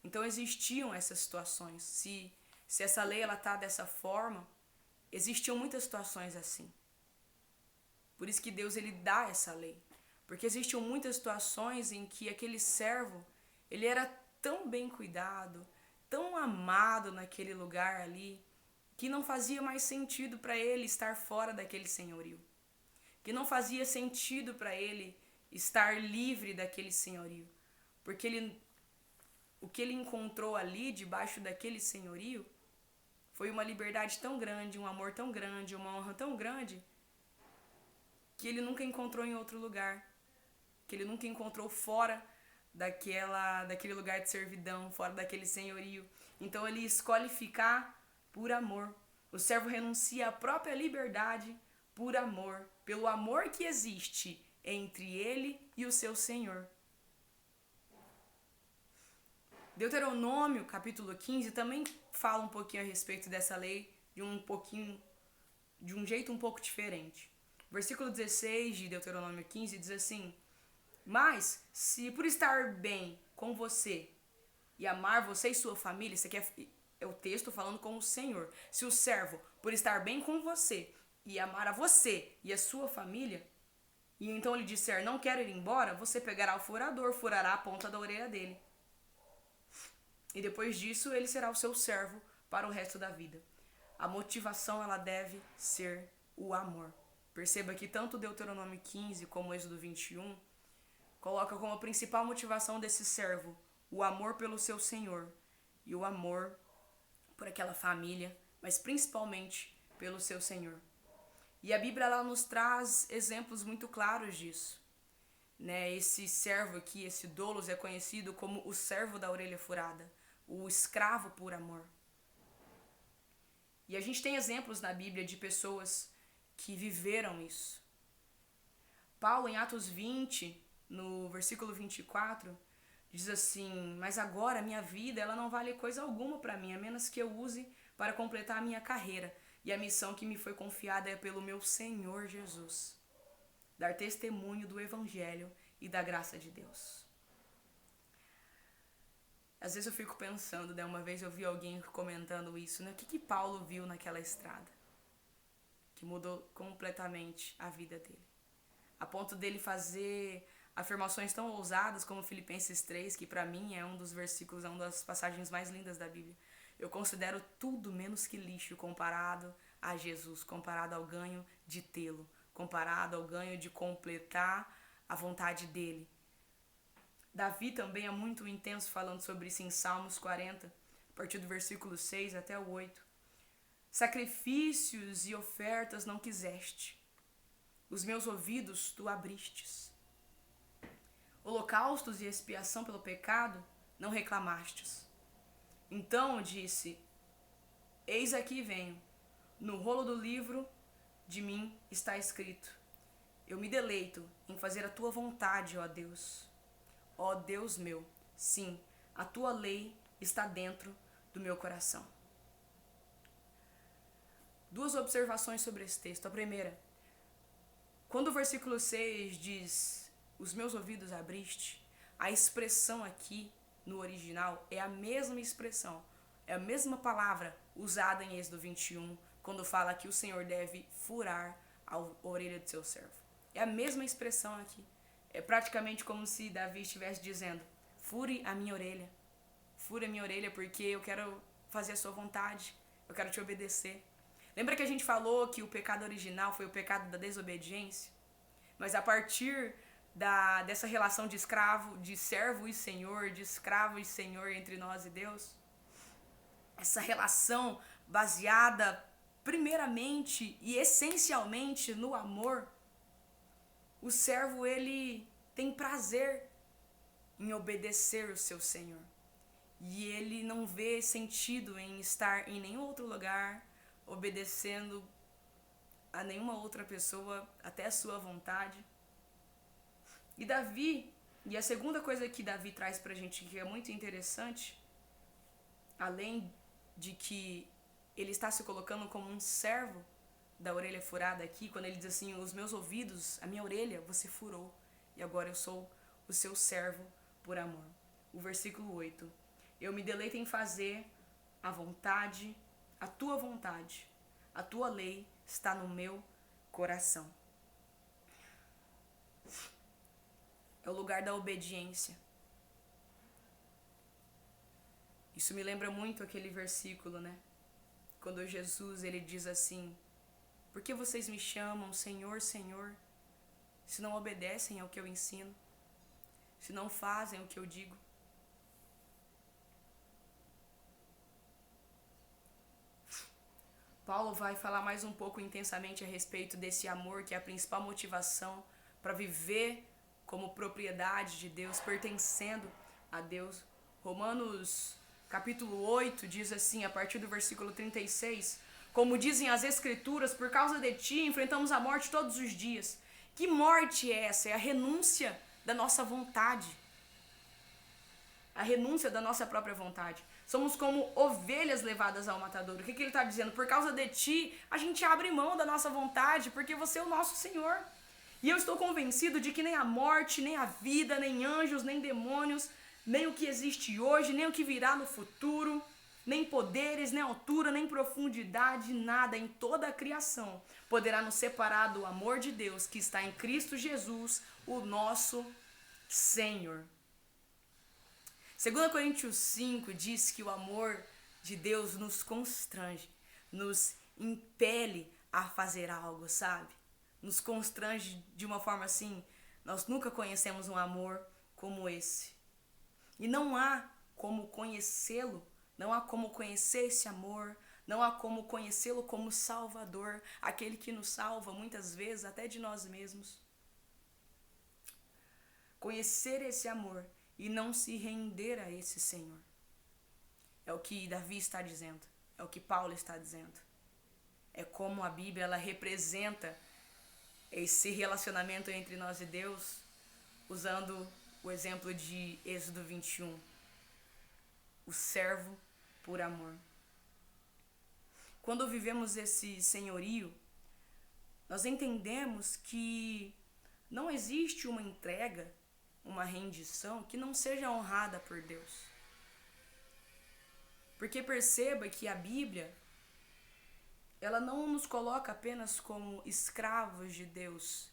Speaker 1: Então existiam essas situações. Se essa lei está dessa forma, existiam muitas situações assim. Por isso que Deus ele dá essa lei. Porque existiam muitas situações em que aquele servo, ele era tão bem cuidado, tão amado naquele lugar ali, que não fazia mais sentido para ele estar fora daquele senhorio. Que não fazia sentido para ele estar livre daquele senhorio. Porque o que ele encontrou ali, debaixo daquele senhorio, foi uma liberdade tão grande, um amor tão grande, uma honra tão grande, que ele nunca encontrou em outro lugar. Que ele nunca encontrou fora daquele lugar de servidão, fora daquele senhorio. Então ele escolhe ficar por amor. O servo renuncia à própria liberdade por amor, pelo amor que existe entre ele e o seu senhor. Deuteronômio, capítulo 15, também fala um pouquinho a respeito dessa lei de um jeito um pouco diferente. Versículo 16 de Deuteronômio 15 diz assim, mas se por estar bem com você e amar você e sua família, isso aqui é o texto falando com o Senhor. Se o servo, por estar bem com você e amar a você e a sua família, e então ele disser, não quero ir embora, você pegará o furador, furará a ponta da orelha dele. E depois disso, ele será o seu servo para o resto da vida. A motivação, ela deve ser o amor. Perceba que tanto Deuteronômio 15 como Êxodo 21 coloca como a principal motivação desse servo o amor pelo seu Senhor e o amor por aquela família, mas principalmente pelo seu Senhor. E a Bíblia, ela nos traz exemplos muito claros disso. Né? Esse servo aqui, esse doulos, é conhecido como o servo da orelha furada, o escravo por amor. E a gente tem exemplos na Bíblia de pessoas que viveram isso. Paulo, em Atos 20, no versículo 24, diz assim, mas agora a minha vida ela não vale coisa alguma para mim, a menos que eu use para completar a minha carreira. E a missão que me foi confiada é pelo meu Senhor Jesus. Dar testemunho do Evangelho e da graça de Deus. Às vezes eu fico pensando, né? Uma vez eu vi alguém comentando isso, né? O que Paulo viu naquela estrada? Que mudou completamente a vida dele. A ponto dele fazer afirmações tão ousadas como Filipenses 3, que para mim é um dos versículos, é uma das passagens mais lindas da Bíblia. Eu considero tudo menos que lixo comparado a Jesus, comparado ao ganho de tê-lo, comparado ao ganho de completar a vontade dele. Davi também é muito intenso falando sobre isso em Salmos 40, a partir do versículo 6 até o 8. Sacrifícios e ofertas não quiseste, os meus ouvidos tu abristes. Holocaustos e expiação pelo pecado não reclamastes. Então disse, eis aqui venho, no rolo do livro de mim está escrito, eu me deleito em fazer a tua vontade, ó Deus. Ó Deus meu, sim, a tua lei está dentro do meu coração. Duas observações sobre esse texto. A primeira, quando o versículo 6 diz, os meus ouvidos abriste, a expressão aqui no original é a mesma expressão, é a mesma palavra usada em Êxodo 21, quando fala que o Senhor deve furar a orelha de seu servo. É a mesma expressão aqui. É praticamente como se Davi estivesse dizendo, fure a minha orelha porque eu quero fazer a sua vontade, eu quero te obedecer. Lembra que a gente falou que o pecado original foi o pecado da desobediência? Mas a partir dessa relação de escravo, de servo e senhor, de escravo e senhor entre nós e Deus, essa relação baseada primeiramente e essencialmente no amor, o servo ele tem prazer em obedecer o seu senhor. E ele não vê sentido em estar em nenhum outro lugar, obedecendo a nenhuma outra pessoa, até a sua vontade. E Davi, e a segunda coisa que Davi traz pra gente, que é muito interessante, além de que ele está se colocando como um servo da orelha furada aqui, quando ele diz assim, os meus ouvidos, a minha orelha, você furou, e agora eu sou o seu servo por amor. O versículo 8, eu me deleito em fazer a vontade, a tua lei está no meu coração. É o lugar da obediência. Isso me lembra muito aquele versículo, né? Quando Jesus, ele diz assim, por que vocês me chamam Senhor, Senhor, se não obedecem ao que eu ensino, se não fazem o que eu digo? Paulo vai falar mais um pouco intensamente a respeito desse amor, que é a principal motivação para viver como propriedade de Deus, pertencendo a Deus. Romanos capítulo 8 diz assim, a partir do versículo 36, como dizem as Escrituras, por causa de ti enfrentamos a morte todos os dias. Que morte é essa? É a renúncia da nossa vontade. A renúncia da nossa própria vontade. Somos como ovelhas levadas ao matadouro. O que ele está dizendo? Por causa de ti, a gente abre mão da nossa vontade, porque você é o nosso Senhor. E eu estou convencido de que nem a morte, nem a vida, nem anjos, nem demônios, nem o que existe hoje, nem o que virá no futuro, nem poderes, nem altura, nem profundidade, nada em toda a criação poderá nos separar do amor de Deus que está em Cristo Jesus, o nosso Senhor. 2 Coríntios 5 diz que o amor de Deus nos constrange, nos impele a fazer algo, sabe? Nos constrange de uma forma assim, nós nunca conhecemos um amor como esse. E não há como conhecê-lo, não há como conhecer esse amor, não há como conhecê-lo como Salvador, aquele que nos salva muitas vezes até de nós mesmos. Conhecer esse amor e não se render a esse Senhor. É o que Davi está dizendo, é o que Paulo está dizendo. É como a Bíblia ela representa esse relacionamento entre nós e Deus, usando o exemplo de Êxodo 21. O servo por amor. Quando vivemos esse senhorio, nós entendemos que não existe uma entrega, uma rendição que não seja honrada por Deus. Porque perceba que a Bíblia, ela não nos coloca apenas como escravos de Deus,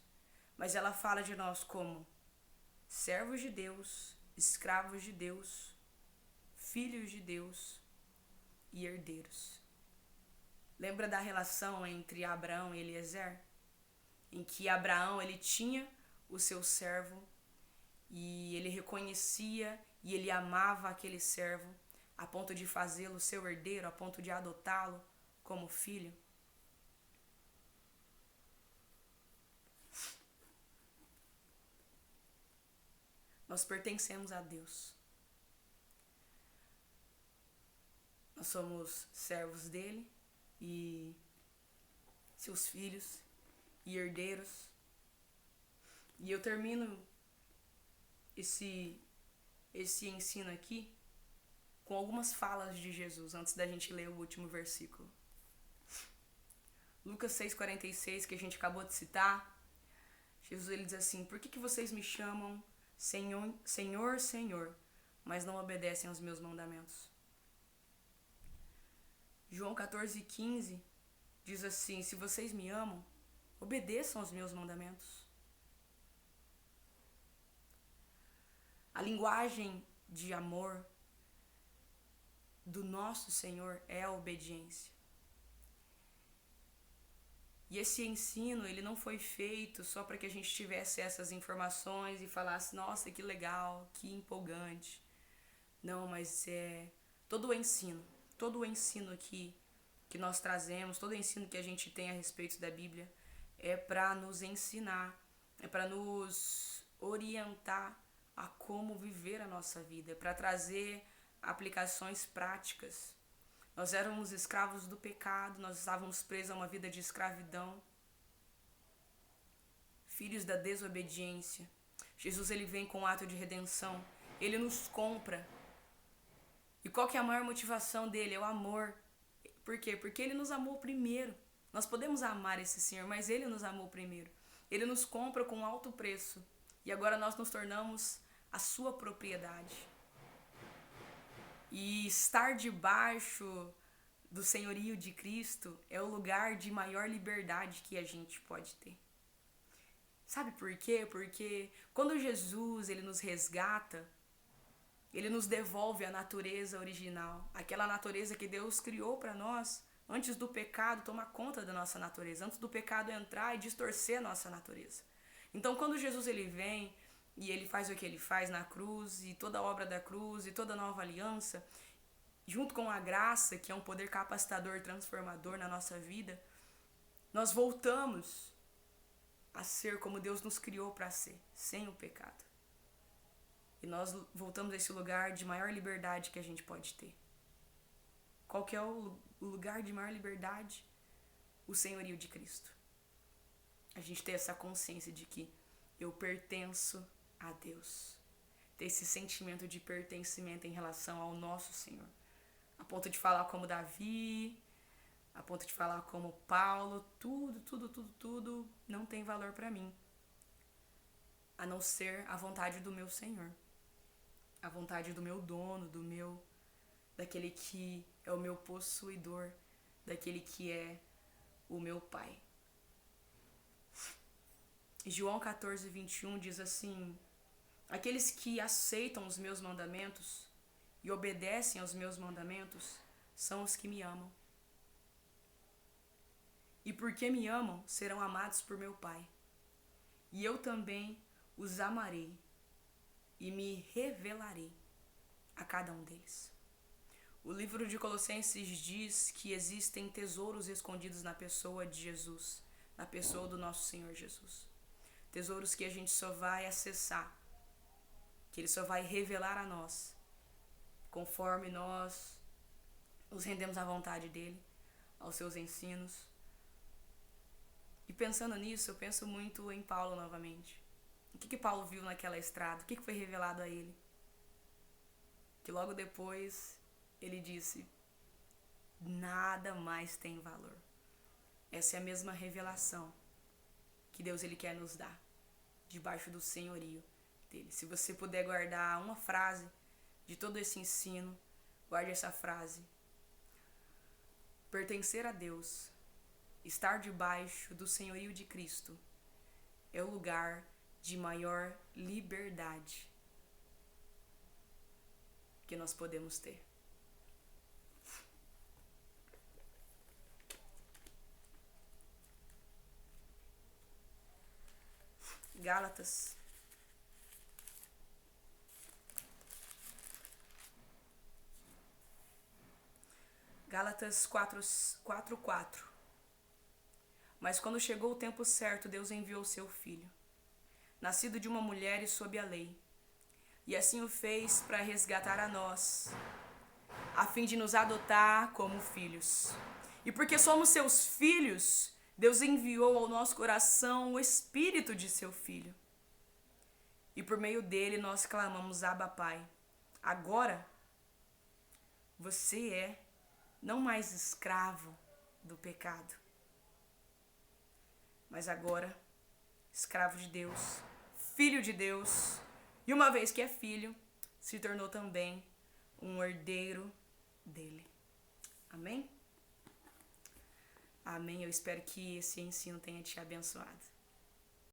Speaker 1: mas ela fala de nós como servos de Deus, escravos de Deus, filhos de Deus e herdeiros. Lembra da relação entre Abraão e Eliezer? Em que Abraão ele tinha o seu servo e ele reconhecia e ele amava aquele servo a ponto de fazê-lo seu herdeiro, a ponto de adotá-lo como filho. Nós pertencemos a Deus. Nós somos servos dele e seus filhos e herdeiros. E eu termino esse ensino aqui com algumas falas de Jesus antes da gente ler o último versículo. Lucas 6,46, que a gente acabou de citar, Jesus ele diz assim: por que vocês me chamam Senhor, Senhor, Senhor, mas não obedecem aos meus mandamentos? João 14,15 diz assim: se vocês me amam, obedeçam aos meus mandamentos. A linguagem de amor do nosso Senhor é a obediência. E esse ensino, ele não foi feito só para que a gente tivesse essas informações e falasse, nossa, que legal, que empolgante. Não, mas todo o ensino que nós trazemos, todo o ensino que a gente tem a respeito da Bíblia é para nos ensinar, é para nos orientar a como viver a nossa vida, é para trazer aplicações práticas. Nós éramos escravos do pecado, nós estávamos presos a uma vida de escravidão, filhos da desobediência. Jesus ele vem com um ato de redenção, ele nos compra. E qual que é a maior motivação dele? É o amor. Por quê? Porque ele nos amou primeiro. Nós podemos amar esse Senhor, mas ele nos amou primeiro. Ele nos compra com um alto preço. E agora nós nos tornamos a sua propriedade. E estar debaixo do senhorio de Cristo é o lugar de maior liberdade que a gente pode ter. Sabe por quê? Porque quando Jesus ele nos resgata, ele nos devolve a natureza original, aquela natureza que Deus criou para nós antes do pecado tomar conta da nossa natureza, antes do pecado entrar e distorcer a nossa natureza. Então, quando Jesus ele vem e ele faz o que ele faz na cruz, e toda a obra da cruz, e toda a nova aliança, junto com a graça, que é um poder capacitador, transformador na nossa vida, nós voltamos a ser como Deus nos criou para ser, sem o pecado. E nós voltamos a esse lugar de maior liberdade que a gente pode ter. Qual que é o lugar de maior liberdade? O senhorio de Cristo. A gente ter essa consciência de que eu pertenço a Deus. Ter esse sentimento de pertencimento em relação ao nosso Senhor. A ponto de falar como Davi, a ponto de falar como Paulo, tudo não tem valor para mim. A não ser a vontade do meu Senhor. A vontade do meu dono, do meu daquele que é o meu possuidor, daquele que é o meu Pai. João 14, 21 diz assim: aqueles que aceitam os meus mandamentos e obedecem aos meus mandamentos são os que me amam. E porque me amam, serão amados por meu Pai. E eu também os amarei e me revelarei a cada um deles. O livro de Colossenses diz que existem tesouros escondidos na pessoa de Jesus, na pessoa do nosso Senhor Jesus. Tesouros que a gente só vai acessar, que Ele só vai revelar a nós, conforme nós nos rendemos à vontade dEle, aos seus ensinos. E pensando nisso, eu penso muito em Paulo novamente. O que Paulo viu naquela estrada? O que foi revelado a ele? Que logo depois ele disse: nada mais tem valor. Essa é a mesma revelação que Deus ele quer nos dar, debaixo do senhorio dele. Se você puder guardar uma frase de todo esse ensino, guarde essa frase: pertencer a Deus, estar debaixo do senhorio de Cristo, é o lugar de maior liberdade que nós podemos ter. Gálatas. Gálatas 4:4. Mas quando chegou o tempo certo, Deus enviou seu filho, nascido de uma mulher e sob a lei, e assim o fez para resgatar a nós, a fim de nos adotar como filhos. E porque somos seus filhos, Deus enviou ao nosso coração o Espírito de seu Filho. E por meio dele nós clamamos: Abba, Pai. Agora, você é não mais escravo do pecado, mas agora escravo de Deus, filho de Deus. E uma vez que é filho, se tornou também um herdeiro dele. Amém? Amém. Eu espero que esse ensino tenha te abençoado.